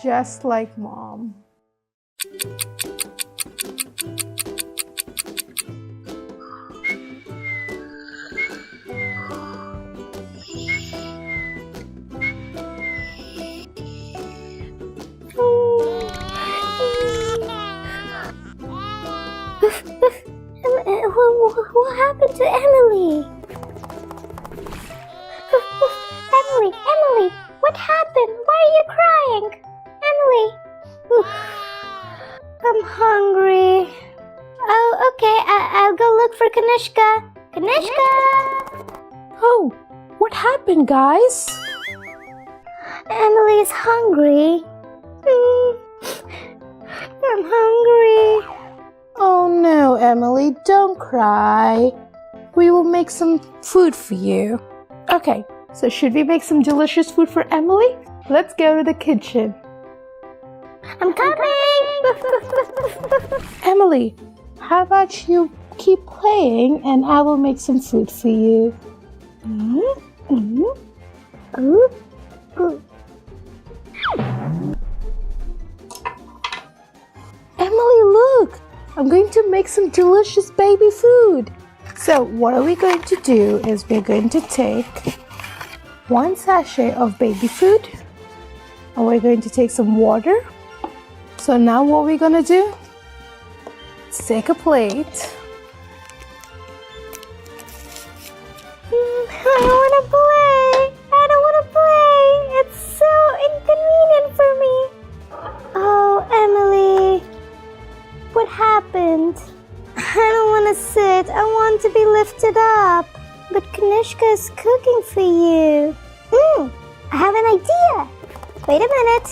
just like Mom. What happened to Emily? Emily, what happened? Why are you crying? Emily, I'm hungry. Oh, okay, I'll go look for Kanishka. Kanishka! Oh, what happened, guys? Emily's hungry. I'm hungry. Oh no, Emily, don't cry. We will make some food for you. Okay, so should we make some delicious food for Emily? Let's go to the kitchen. I'm coming! Emily, how about you keep playing and I will make some food for you. Emily, look! I'm going to make some delicious baby food. So what are we going to do is we're going to take 1 sachet of baby food and we're going to take some water. So now what we're going to do, let's take a plate. I don't want to play. I don't want to play. It's so inconvenient for me. Oh, Emily. What happened? I don't want to sit. I want to be lifted up. But Kanishka is cooking for you. I have an idea. Wait a minute.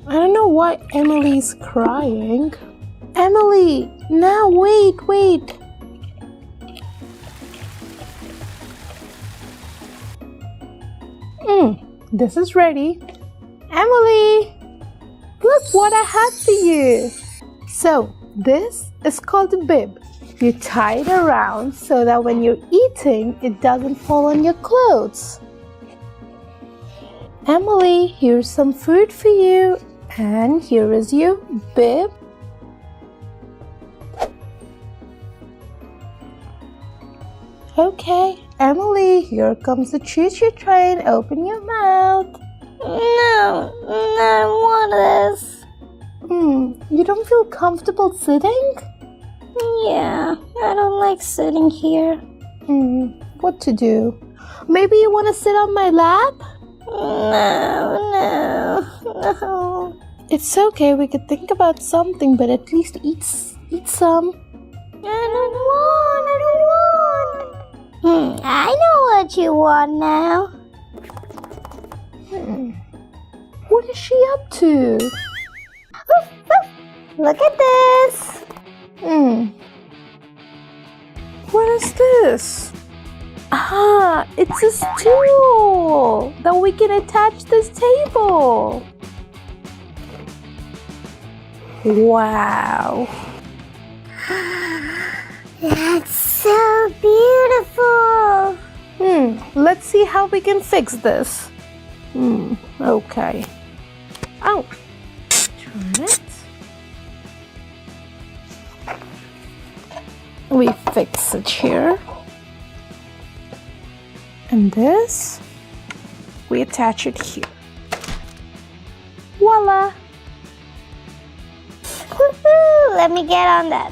I don't know why Emily's crying. Emily, now wait. This is ready. Emily, look what I have for you. So this is called a bib. You tie it around so that when you're eating, it doesn't fall on your clothes. Emily, here's some food for you. And here is your bib. Okay, Emily, here comes the choo-choo train. Open your mouth. No, I don't want this. You don't feel comfortable sitting? Yeah, I don't like sitting here. What to do? Maybe you want to sit on my lap? No. It's okay, we could think about something, but at least eat some. I don't want. I know what you want now. What is she up to? Look at this. What is this? Ah, it's a stool that we can attach this table. Wow. That's so beautiful. Let's see how we can fix this. Okay. Oh, turn it. We fix it here. And this, we attach it here. Voila! Woohoo! Let me get on that.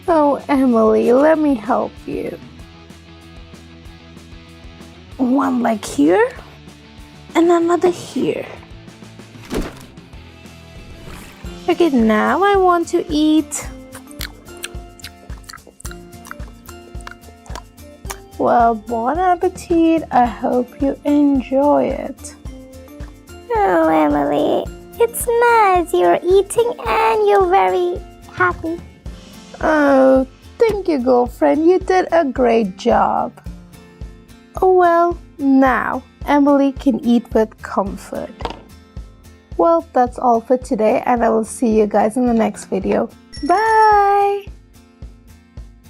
Oh, Emily, let me help you. One leg here and another here. Okay, now I want to eat. Well, bon appetit. I hope you enjoy it. Oh, Emily, it's nice. You're eating and you're very happy. Oh, thank you, girlfriend. You did a great job. Oh, well, now Emily can eat with comfort. Well, that's all for today, and I will see you guys in the next video. Bye!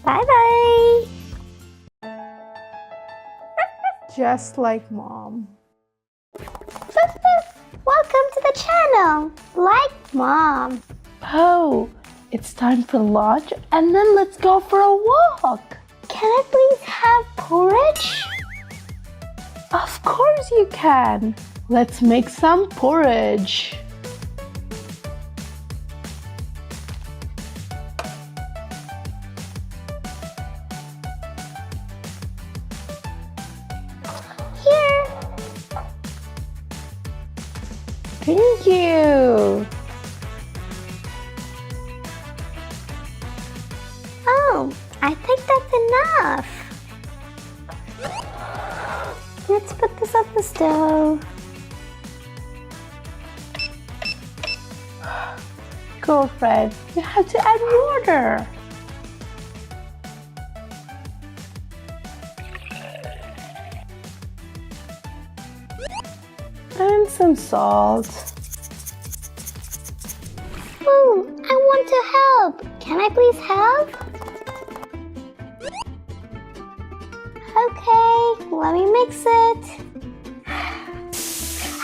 Bye-bye. just like Mom. Welcome to the channel, like Mom. Oh, it's time for lunch and then let's go for a walk. Can I please have porridge? Of course you can. Let's make some porridge. Here. Thank you. Oh, I think that's enough. Let's put this on the stove. Girlfriend, you have to add water. And some salt. Oh, I want to help. Can I please help? Okay, let me mix it.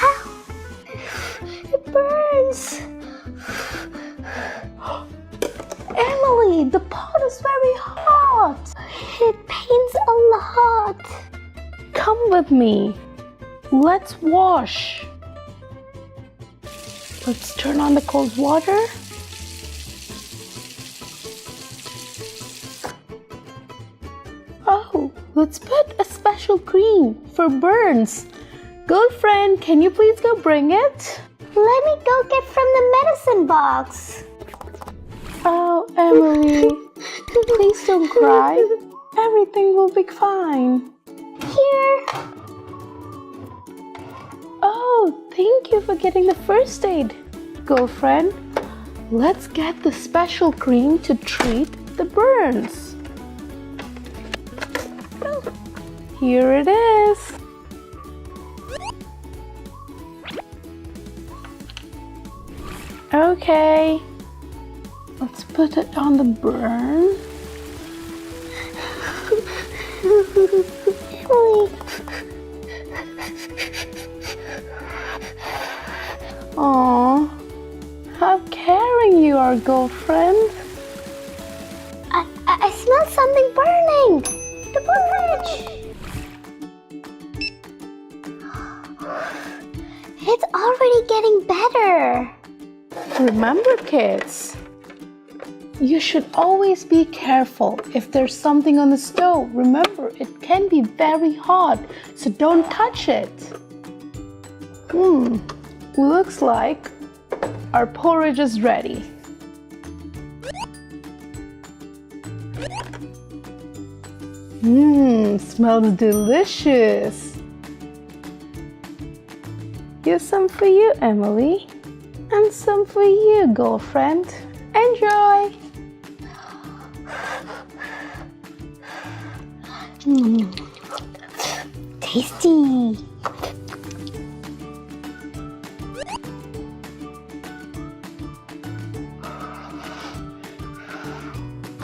Ow, it burns. Emily, the pot is very hot. It pains a lot. Come with me. Let's wash. Let's turn on the cold water. Oh, let's put a special cream for burns. Girlfriend, can you please go bring it? Let me go get from the medicine box. Oh, Emily, please don't cry. Everything will be fine. Here. Oh, thank you for getting the first aid. Girlfriend, let's get the special cream to treat the burns. Here it is. Okay, let's put it on the burn. Emily. Aw, how caring you are, girlfriend. I smell something burning. The porridge. It's already getting better. Remember, kids, you should always be careful if there's something on the stove. Remember, it can be very hot, so don't touch it. Looks like our porridge is ready. Smells delicious. Here's some for you, Emily, and some for you, girlfriend. Enjoy! Tasty.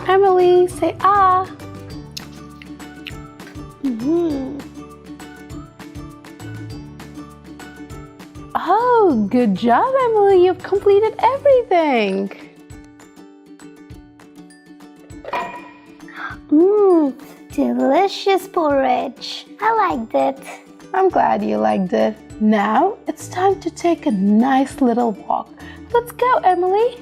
Emily, say ah. Oh, good job, Emily. You've completed everything. Delicious porridge. I liked it. I'm glad you liked it. Now it's time to take a nice little walk. Let's go, Emily.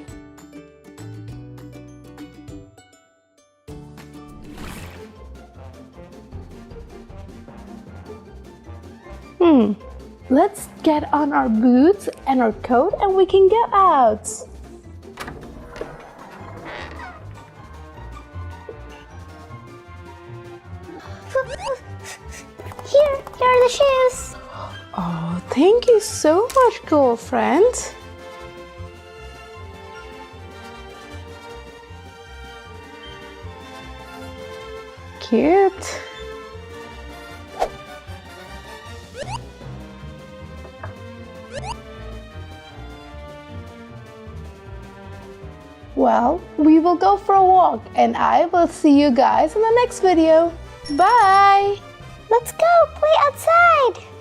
Let's get on our boots and our coat and we can go out. Here are the shoes. Oh, thank you so much, girlfriend. Cute. Well, we will go for a walk and I will see you guys in the next video. Bye! Let's go play outside.